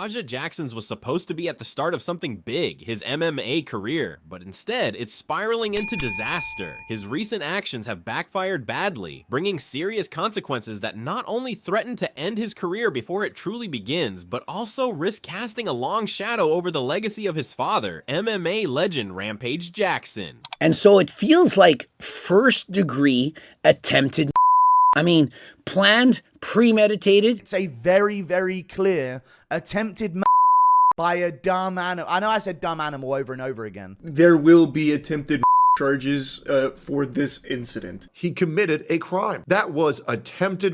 Raja Jackson's was supposed to be at the start of something big, his MMA career, but instead it's spiraling into disaster. His recent actions have backfired badly, bringing serious consequences that not only threaten to end his career before it truly begins, but also risk casting a long shadow over the legacy of his father, MMA legend Rampage Jackson. And so it feels like first-degree attempted. I mean, planned, premeditated. It's a very, very clear attempted by a dumb animal. I know I said dumb animal over and over again. There will be attempted charges for this incident. He committed a crime. That was attempted.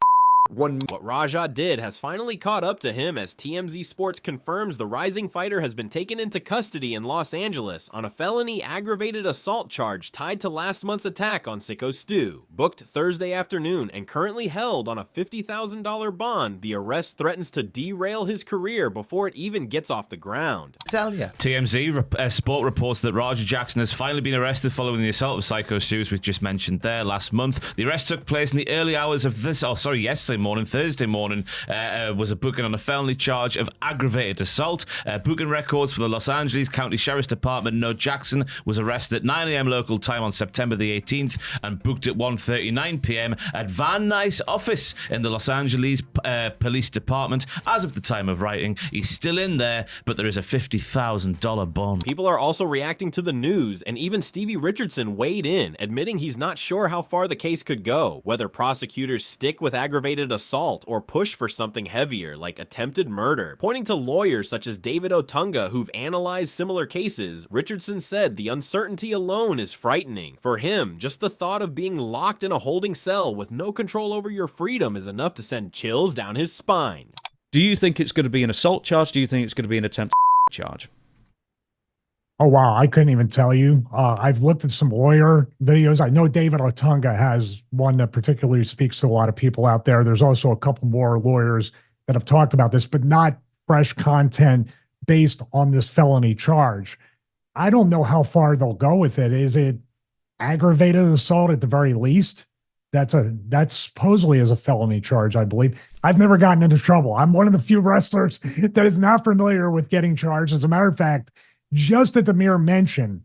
What Raja did has finally caught up to him as TMZ Sports confirms the rising fighter has been taken into custody in Los Angeles on a felony aggravated assault charge tied to last month's attack on Sicko Stu. Booked Thursday afternoon and currently held on a $50,000 bond, the arrest threatens to derail his career before it even gets off the ground. Tell ya. TMZ Sport reports that Raja Jackson has finally been arrested following the assault of Sicko Stu, as we just mentioned there last month. The arrest took place in the early hours of yesterday morning, Thursday morning, was a booking on a felony charge of aggravated assault. Booking records for the Los Angeles County Sheriff's Department note Jackson was arrested at 9 a.m. local time on September the 18th and booked at 1:39 p.m. at Van Nuys office in the Los Angeles Police Department. As of the time of writing, he's still in there, but there is a $50,000 bond. People are also reacting to the news, and even Stevie Richardson weighed in, admitting he's not sure how far the case could go, whether prosecutors stick with aggravated assault or push for something heavier like attempted murder. Pointing to lawyers such as David Otunga who've analyzed similar cases, Richardson said the uncertainty alone is frightening. For him, just the thought of being locked in a holding cell with no control over your freedom is enough to send chills down his spine. Do you think it's going to be an assault charge? Do you think it's going to be an attempt charge? Oh, wow. I couldn't even tell you. I've looked at some lawyer videos. I know David Otunga has one that particularly speaks to a lot of people out there. There's also a couple more lawyers that have talked about this, but not fresh content based on this felony charge. I don't know how far they'll go with it. Is it aggravated assault at the very least? That supposedly is a felony charge, I believe. I've never gotten into trouble. I'm one of the few wrestlers that is not familiar with getting charged. As a matter of fact, just at the mere mention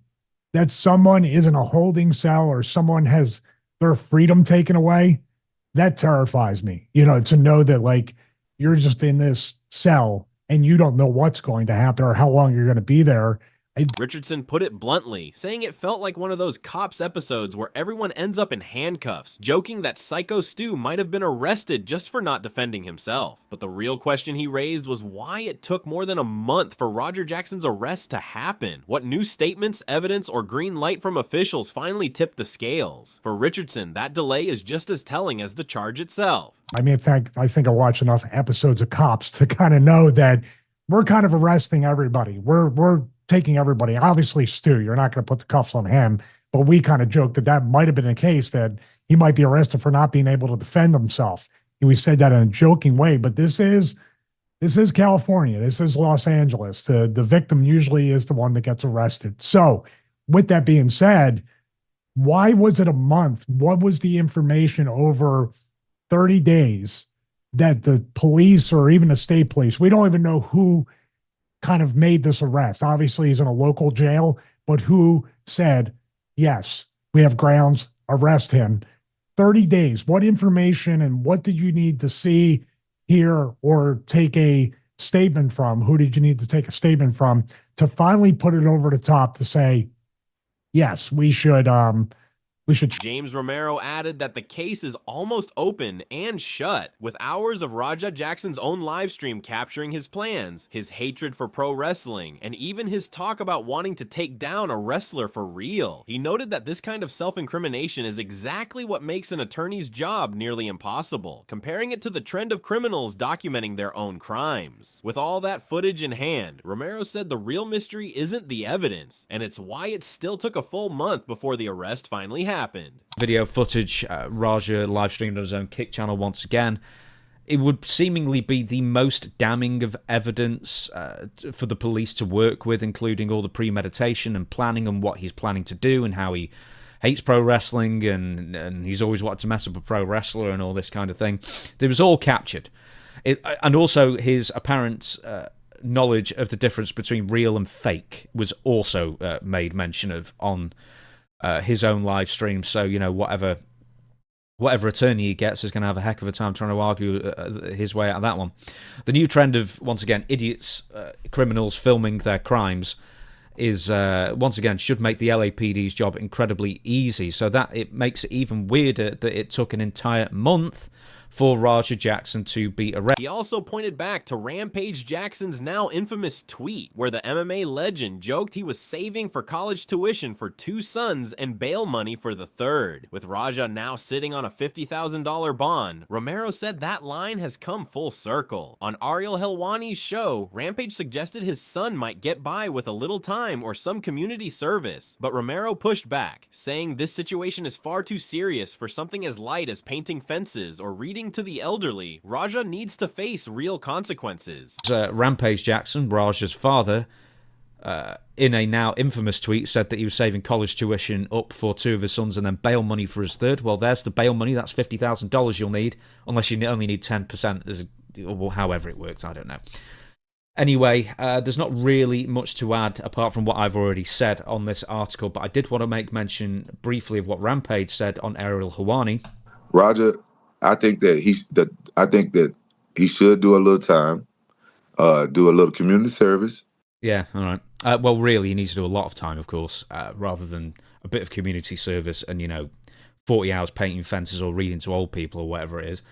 that someone is in a holding cell or someone has their freedom taken away, that terrifies me. You know, to know that like you're just in this cell and you don't know what's going to happen or how long you're going to be there. Richardson put it bluntly, saying it felt like one of those Cops episodes where everyone ends up in handcuffs, joking that Sicko Stu might have been arrested just for not defending himself. But the real question he raised was why it took more than a month for Raja Jackson's arrest to happen. What new statements, evidence, or green light from officials finally tipped the scales? For Richardson, that delay is just as telling as the charge itself. I mean, I think I watched enough episodes of Cops to kind of know that we're kind of arresting everybody. We're taking everybody. Obviously, Stu, you're not going to put the cuffs on him, but we kind of joked that might have been the case, that he might be arrested for not being able to defend himself. And we said that in a joking way, but this is California. This is Los Angeles. The victim usually is the one that gets arrested. So with that being said, why was it a month? What was the information over 30 days that the police or even the state police, we don't even know who kind of made this arrest. Obviously, he's in a local jail, but who said, yes, we have grounds, arrest him. 30 days. What information and what did you need to see, hear, or take a statement from? Who did you need to take a statement from to finally put it over the top to say, yes, we should James Romero added that the case is almost open and shut, with hours of Raja Jackson's own livestream capturing his plans, his hatred for pro wrestling, and even his talk about wanting to take down a wrestler for real. He noted that this kind of self-incrimination is exactly what makes an attorney's job nearly impossible, comparing it to the trend of criminals documenting their own crimes. With all that footage in hand, Romero said the real mystery isn't the evidence, and it's why it still took a full month before the arrest finally happened. Video footage, Raja live streamed on his own Kick channel once again. It would seemingly be the most damning of evidence for the police to work with, including all the premeditation and planning and what he's planning to do and how he hates pro wrestling and he's always wanted to mess up a pro wrestler and all this kind of thing. It was all captured. And also his apparent knowledge of the difference between real and fake was also made mention of on his own live stream. So, you know, whatever attorney he gets is going to have a heck of a time trying to argue his way out of that one. The new trend of, once again, idiots, criminals filming their crimes is, once again, should make the LAPD's job incredibly easy. So that it makes it even weirder that it took an entire month for Raja Jackson to be arrested. He also pointed back to Rampage Jackson's now infamous tweet, where the MMA legend joked he was saving for college tuition for 2 sons and bail money for the third. With Raja now sitting on a $50,000 bond, Romero said that line has come full circle. On Ariel Helwani's show, Rampage suggested his son might get by with a little time or some community service, but Romero pushed back, saying this situation is far too serious for something as light as painting fences or reading to the elderly. Raja needs to face real consequences. Rampage Jackson, Raja's father, in a now infamous tweet, said that he was saving college tuition up for 2 of his sons and then bail money for his third. Well, there's the bail money. That's $50,000 you'll need, unless you only need 10%, or however it works. I don't know. Anyway, there's not really much to add apart from what I've already said on this article, but I did want to make mention briefly of what Rampage said on Ariel Helwani. Raja, I think that he should do a little time, do a little community service. Yeah, all right. Well, really, he needs to do a lot of time, of course, rather than a bit of community service and, 40 hours painting fences or reading to old people or whatever it is.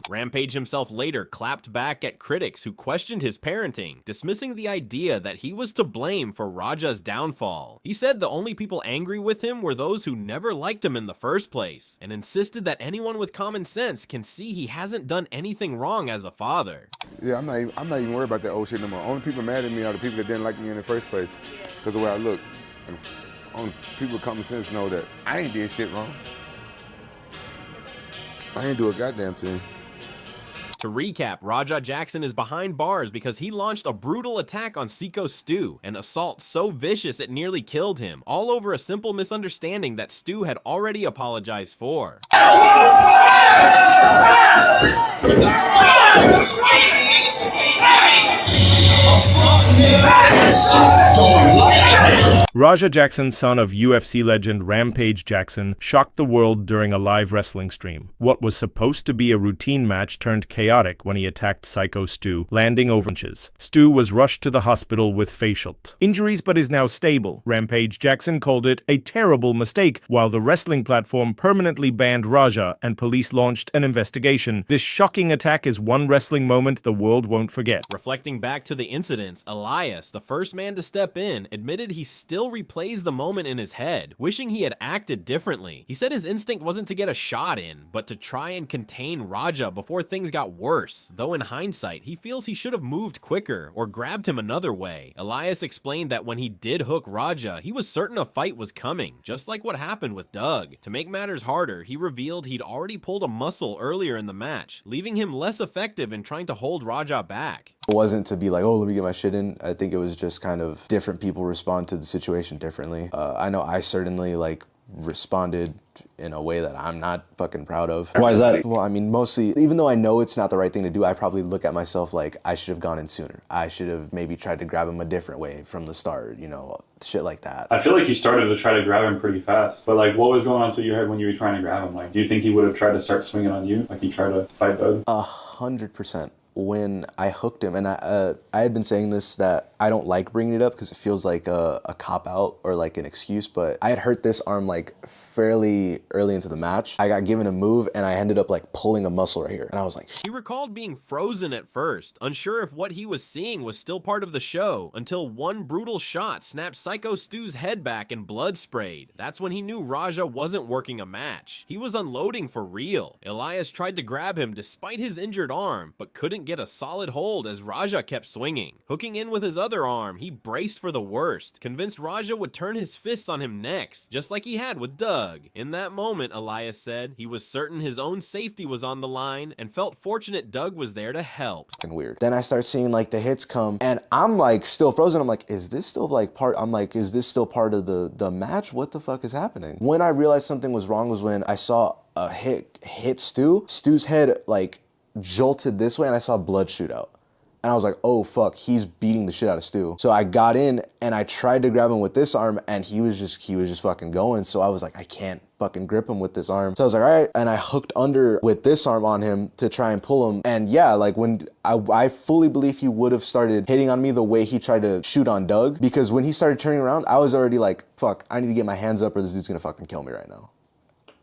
Rampage himself later clapped back at critics who questioned his parenting, dismissing the idea that he was to blame for Raja's downfall. He said the only people angry with him were those who never liked him in the first place, and insisted that anyone with common sense can see he hasn't done anything wrong as a father. Yeah, I'm not even worried about that old shit no more. Only people mad at me are the people that didn't like me in the first place because of the way I look. And only people with common sense know that I ain't did shit wrong. I ain't do a goddamn thing. To recap, Raja Jackson is behind bars because he launched a brutal attack on Seiko Stu, an assault so vicious it nearly killed him, all over a simple misunderstanding that Stu had already apologized for. Raja Jackson, son of UFC legend Rampage Jackson, shocked the world during a live wrestling stream. What was supposed to be a routine match turned chaotic when he attacked Psycho Stu, landing over inches. Stu was rushed to the hospital with facial injuries but is now stable. Rampage Jackson called it a terrible mistake, while the wrestling platform permanently banned Raja and police launched an investigation. This shocking attack is one wrestling moment the world won't forget. Reflecting back to the incidents, Elias, the first man to step in, admitted he still replays the moment in his head, wishing he had acted differently. He said his instinct wasn't to get a shot in, but to try and contain Raja before things got worse, though in hindsight, he feels he should have moved quicker or grabbed him another way. Elias explained that when he did hook Raja, he was certain a fight was coming, just like what happened with Doug. To make matters harder, he revealed he'd already pulled a muscle earlier in the match, leaving him less effective in trying to hold Raja back. It wasn't to be like, oh, let me get my shit in. I think it was just kind of different people respond to the situation differently. I know I certainly responded in a way that I'm not fucking proud of. Why is that? Well, I mean, mostly, even though I know it's not the right thing to do, I probably look at myself like I should have gone in sooner. I should have maybe tried to grab him a different way from the start, shit like that. I feel like you started to try to grab him pretty fast. But what was going on through your head when you were trying to grab him? Do you think he would have tried to start swinging on you like he tried to fight Doug? 100%. When I hooked him, and I had been saying this, that I don't like bringing it up because it feels like a cop-out or an excuse, but I had hurt this arm fairly early into the match. I got given a move and I ended up pulling a muscle right here, and I was like, he recalled being frozen at first, unsure if what he was seeing was still part of the show, until one brutal shot snapped Psycho Stu's head back and blood sprayed. That's when he knew Raja wasn't working a match. He was unloading for real. Elias tried to grab him despite his injured arm, but couldn't get a solid hold as Raja kept swinging. Hooking in with his other arm, he braced for the worst, convinced Raja would turn his fists on him next, just like he had with Doug. In that moment, Elias said, he was certain his own safety was on the line and felt fortunate Doug was there to help. Weird. Then I start seeing the hits come, and I'm still frozen. I'm like, is this still part? I'm like, is this still part of the match? What the fuck is happening? When I realized something was wrong was when I saw a hit Stu. Stu's head jolted this way, and I saw blood shoot out. and I was like, oh fuck, he's beating the shit out of Stu. So I got in and I tried to grab him with this arm, and he was just fucking going. So I was like, I can't fucking grip him with this arm. So I was like, all right. And I hooked under with this arm on him to try and pull him. And yeah, like when I fully believe he would have started hitting on me the way he tried to shoot on Doug, because when he started turning around, I was already like, fuck, I need to get my hands up or this dude's gonna fucking kill me right now.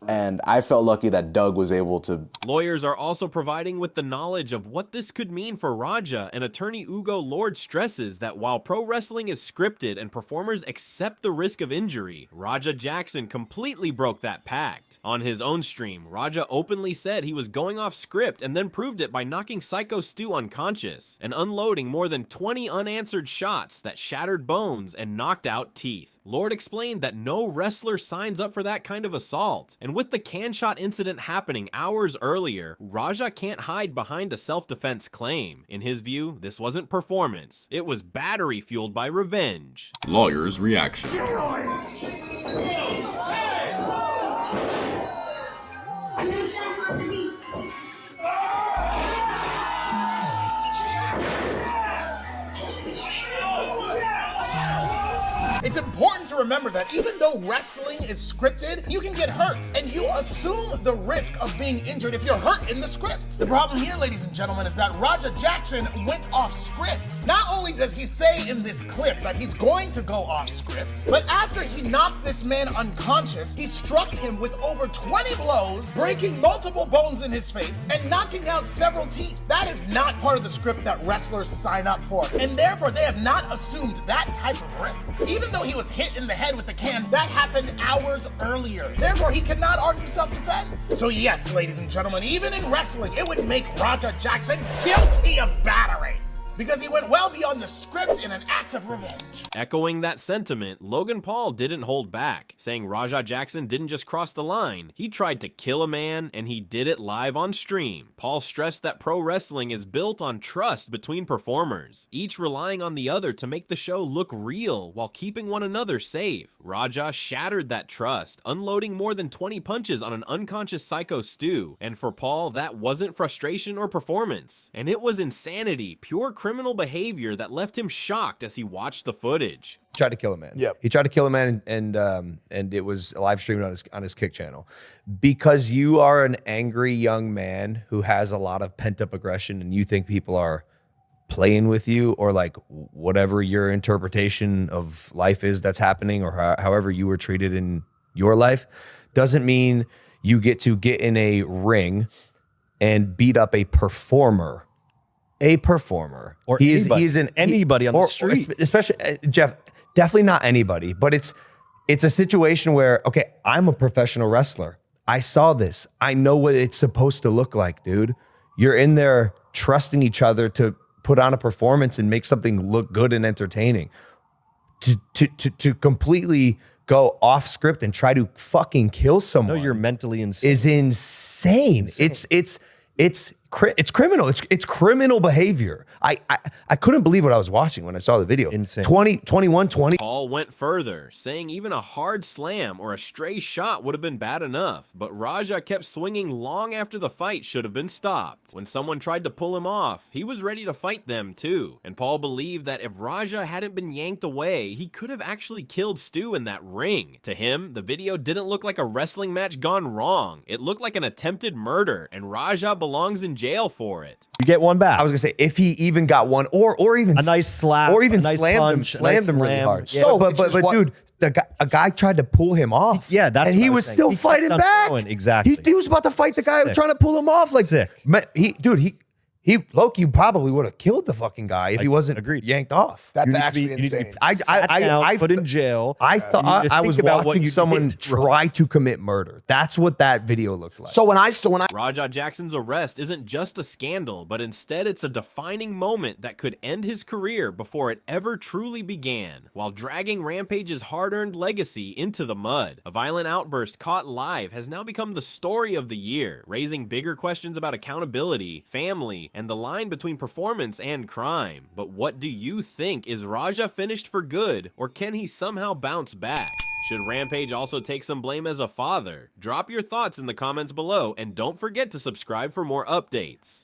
And I felt lucky that Doug was able to. Lawyers are also providing with the knowledge of what this could mean for Raja, and attorney Ugo Lord stresses that while pro wrestling is scripted and performers accept the risk of injury, Raja Jackson completely broke that pact. On his own stream, Raja openly said he was going off script and then proved it by knocking Psycho Stu unconscious and unloading more than 20 unanswered shots that shattered bones and knocked out teeth. Lord explained that no wrestler signs up for that kind of assault, and with the can shot incident happening hours earlier, Raja can't hide behind a self-defense claim. In his view, this wasn't performance, it was battery fueled by revenge. Lawyer's reaction. It's important to remember that even though wrestling is scripted, you can get hurt, and you assume the risk of being injured if you're hurt in the script. The problem here, ladies and gentlemen, is that Raja Jackson went off script. Not only does he say in this clip that he's going to go off script, but after he knocked this man unconscious, he struck him with over 20 blows, breaking multiple bones in his face, and knocking out several teeth. That is not part of the script that wrestlers sign up for, and therefore they have not assumed that type of risk. Even though he was hit in the head with the can, that happened hours earlier. Therefore, he cannot argue self-defense. So yes, ladies and gentlemen, even in wrestling, it would make Raja Jackson guilty of battery, because he went well beyond the script in an act of revenge. Echoing that sentiment, Logan Paul didn't hold back, saying Raja Jackson didn't just cross the line, he tried to kill a man, and he did it live on stream. Paul stressed that pro wrestling is built on trust between performers, each relying on the other to make the show look real while keeping one another safe. Raja shattered that trust, unloading more than 20 punches on an unconscious Psycho Stu, and for Paul, that wasn't frustration or performance, and it was insanity, pure criminal behavior that left him shocked as he watched the footage. Tried to kill a man. Yep. He tried to kill a man, and it was live streamed on his Kick channel. Because you are an angry young man who has a lot of pent up aggression, and you think people are playing with you, or like whatever your interpretation of life is that's happening, or however you were treated in your life, doesn't mean you get to get in a ring and beat up a performer. Or he's anybody on the street, especially Jeff. Definitely not anybody, but it's a situation where, okay, I'm a professional wrestler. I saw this. I know what it's supposed to look like, dude. You're in there trusting each other to put on a performance and make something look good and entertaining. To completely go off script and try to fucking kill someone. No, you're mentally insane. Is insane. It's criminal. It's criminal behavior. I couldn't believe what I was watching when I saw the video. Insane. 20. Paul went further, saying even a hard slam or a stray shot would have been bad enough, but Raja kept swinging long after the fight should have been stopped. When someone tried to pull him off, he was ready to fight them too, and Paul believed that if Raja hadn't been yanked away, he could have actually killed Stu in that ring. To him, the video didn't look like a wrestling match gone wrong. It looked like an attempted murder, and Raja belongs in jail for it. You get one back. I was gonna say, if he even got one, or even a nice slap, or even a nice slammed punch, him really hard. Yeah. So, but dude, a guy tried to pull him off. Yeah, that's and he was still fighting back. Exactly. He was about to fight the guy who was trying to pull him off. Like, sick. He Loki probably would have killed the fucking guy if he wasn't yanked off. That's actually insane. I put in jail. I thought I was watching someone try to commit murder. That's what that video looked like. So when I Raja Jackson's arrest isn't just a scandal, but instead it's a defining moment that could end his career before it ever truly began, while dragging Rampage's hard-earned legacy into the mud. A violent outburst caught live has now become the story of the year, raising bigger questions about accountability, family, and the line between performance and crime. But what do you think? Is Raja finished for good, or can he somehow bounce back? Should Rampage also take some blame as a father? Drop your thoughts in the comments below, and don't forget to subscribe for more updates.